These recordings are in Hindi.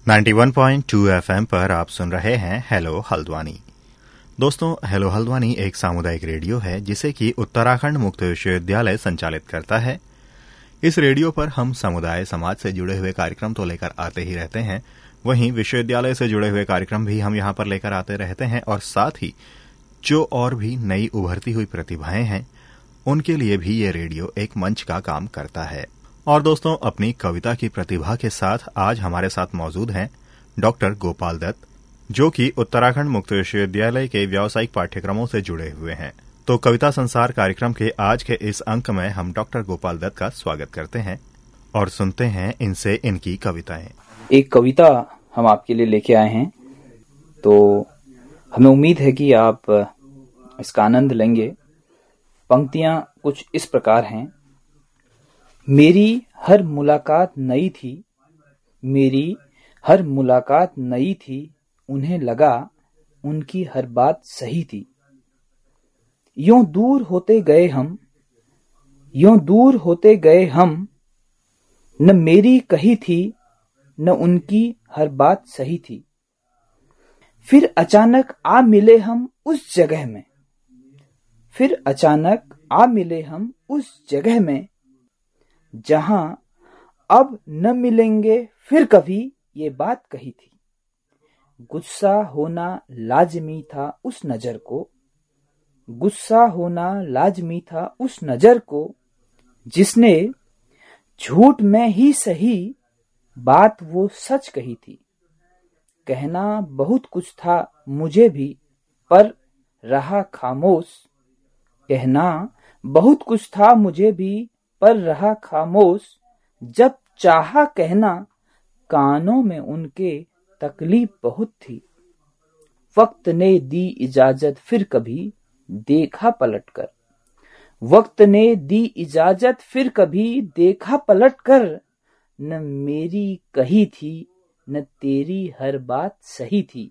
91.2 एफएम पर आप सुन रहे हैं हेलो हल्द्वानी। दोस्तों, हेलो हल्द्वानी एक सामुदायिक रेडियो है जिसे कि उत्तराखंड मुक्त विश्वविद्यालय संचालित करता है। इस रेडियो पर हम समुदाय समाज से जुड़े हुए कार्यक्रम तो लेकर आते ही रहते हैं, वहीं विश्वविद्यालय से जुड़े हुए कार्यक्रम भी हम यहां पर लेकर आते रहते हैं और साथ ही जो और भी नई उभरती हुई प्रतिभाएं हैं उनके लिए भी ये रेडियो एक मंच का काम करता है। और दोस्तों, अपनी कविता की प्रतिभा के साथ आज हमारे साथ मौजूद हैं डॉक्टर गोपाल दत्त, जो कि उत्तराखंड मुक्त विश्वविद्यालय के व्यावसायिक पाठ्यक्रमों से जुड़े हुए हैं। तो कविता संसार कार्यक्रम के आज के इस अंक में हम डॉक्टर गोपाल दत्त का स्वागत करते हैं और सुनते हैं इनसे इनकी कविताएं। एक कविता हम आपके लिए लेके आए हैं, तो हमें उम्मीद है कि आप इसका आनंद लेंगे। पंक्तियां कुछ इस प्रकार हैं। मेरी हर मुलाकात नई थी, मेरी हर मुलाकात नई थी, उन्हें लगा उनकी हर बात सही थी। यूं दूर होते गए हम, यूं दूर होते गए हम, न मेरी कही थी न उनकी हर बात सही थी। फिर अचानक आ मिले हम उस जगह में, फिर अचानक आ मिले हम उस जगह में, जहां अब न मिलेंगे फिर कभी, ये बात कही थी। गुस्सा होना लाजमी था उस नजर को, गुस्सा होना लाजमी था उस नजर को, जिसने झूठ में ही सही बात वो सच कही थी। कहना बहुत कुछ था मुझे भी पर रहा खामोश, कहना बहुत कुछ था मुझे भी पर रहा खामोश। जब चाहा कहना कानों में उनके तकलीफ बहुत थी। वक्त ने दी इजाजत फिर कभी देखा पलटकर, वक्त ने दी इजाजत फिर कभी देखा पलटकर, न मेरी कही थी न तेरी हर बात सही थी।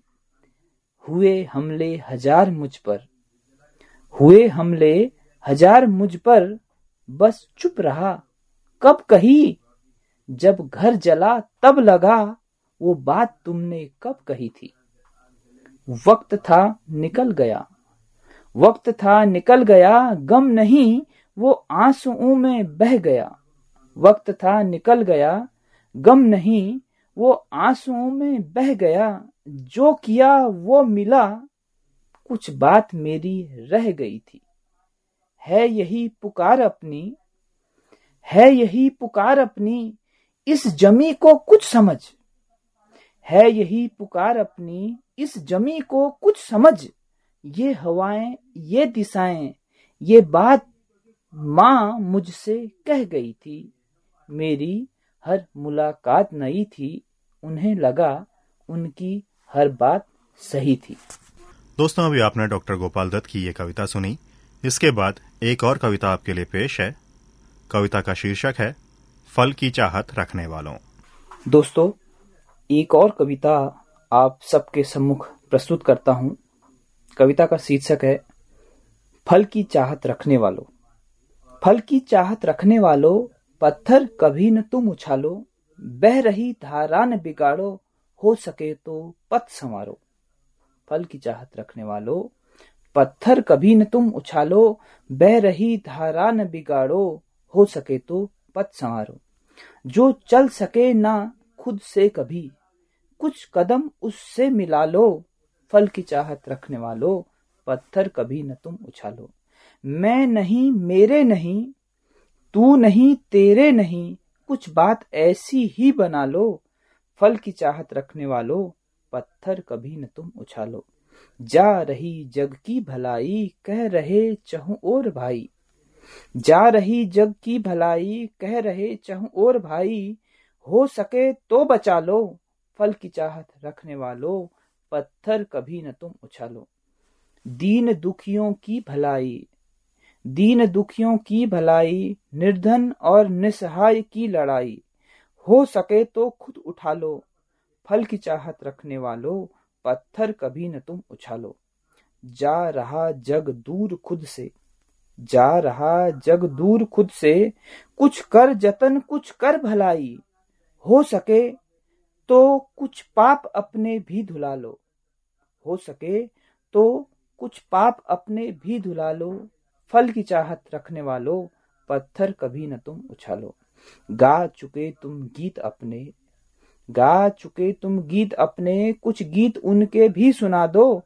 हुए हमले हजार मुझ पर, हुए हमले हजार मुझ पर, बस चुप रहा कब कही। जब घर जला तब लगा वो बात तुमने कब कही थी। वक्त था निकल गया, वक्त था निकल गया, गम नहीं वो आंसुओं में बह गया। वक्त था निकल गया, गम नहीं वो आंसुओं में बह गया। जो किया वो मिला, कुछ बात मेरी रह गई थी। है यही पुकार अपनी, है यही पुकार अपनी, इस जमी को कुछ समझ। है यही पुकार अपनी, इस जमी को कुछ समझ। ये हवाएं ये दिशाएं, ये बात माँ मुझसे कह गई थी। मेरी हर मुलाकात नई थी, उन्हें लगा उनकी हर बात सही थी। दोस्तों, अभी आपने डॉक्टर गोपाल दत्त की ये कविता सुनी। इसके बाद एक और कविता आपके लिए पेश है। कविता का शीर्षक है फल की चाहत रखने वालों। दोस्तों, एक और कविता आप सबके सम्मुख प्रस्तुत करता हूं। कविता का शीर्षक है फल की चाहत रखने वालों। फल की चाहत रखने वालों, पत्थर कभी न तुम उछालो, बह रही धारा न बिगाड़ो, हो सके तो पथ संवारो। फल की चाहत रखने वालों, पत्थर कभी न तुम उछालो, बह रही धारा न बिगाड़ो, हो सके तो पथ संवारो। जो चल सके ना खुद से कभी, कुछ कदम उससे मिला लो। फल की चाहत रखने वालों, पत्थर कभी न तुम उछालो। मैं नहीं मेरे नहीं, तू नहीं तेरे नहीं, कुछ बात ऐसी ही बना लो। फल की चाहत रखने वालों, पत्थर कभी न तुम उछालो। जा रही जग की भलाई, कह रहे चहुं ओर भाई। जा रही जग की भलाई, कह रहे चहुं ओर भाई, हो सके तो बचा लो। फल की चाहत रखने वालों, पत्थर कभी न तुम उछालो। दीन दुखियों की भलाई, दीन दुखियों की भलाई, निर्धन और निसहाय की लड़ाई, हो सके तो खुद उठा लो। फल की चाहत रखने वालों, पत्थर कभी न तुम उछालो। जा रहा जग दूर खुद से, जा रहा जग दूर खुद से, कुछ कर जतन कुछ कर भलाई, हो सके तो कुछ पाप अपने भी धुला लो, हो सके तो कुछ पाप अपने भी धुला लो, फल की चाहत रखने वालों, पत्थर कभी न तुम उछालो। गा चुके तुम गीत अपने, कुछ गीत उनके भी सुना दो,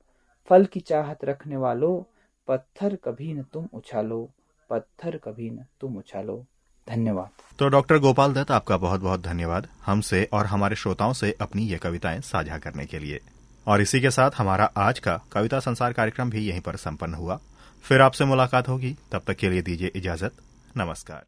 फल की चाहत रखने वालों, पत्थर कभी न तुम उछालो, पत्थर कभी न तुम उछालो। धन्यवाद। तो डॉक्टर गोपाल दत्त, आपका बहुत बहुत धन्यवाद हमसे और हमारे श्रोताओं से अपनी ये कविताएं साझा करने के लिए। और इसी के साथ हमारा आज का कविता संसार कार्यक्रम भी यहीं पर संपन्न हुआ। फिर आपसे मुलाकात होगी, तब तक के लिए दीजिए इजाजत। नमस्कार।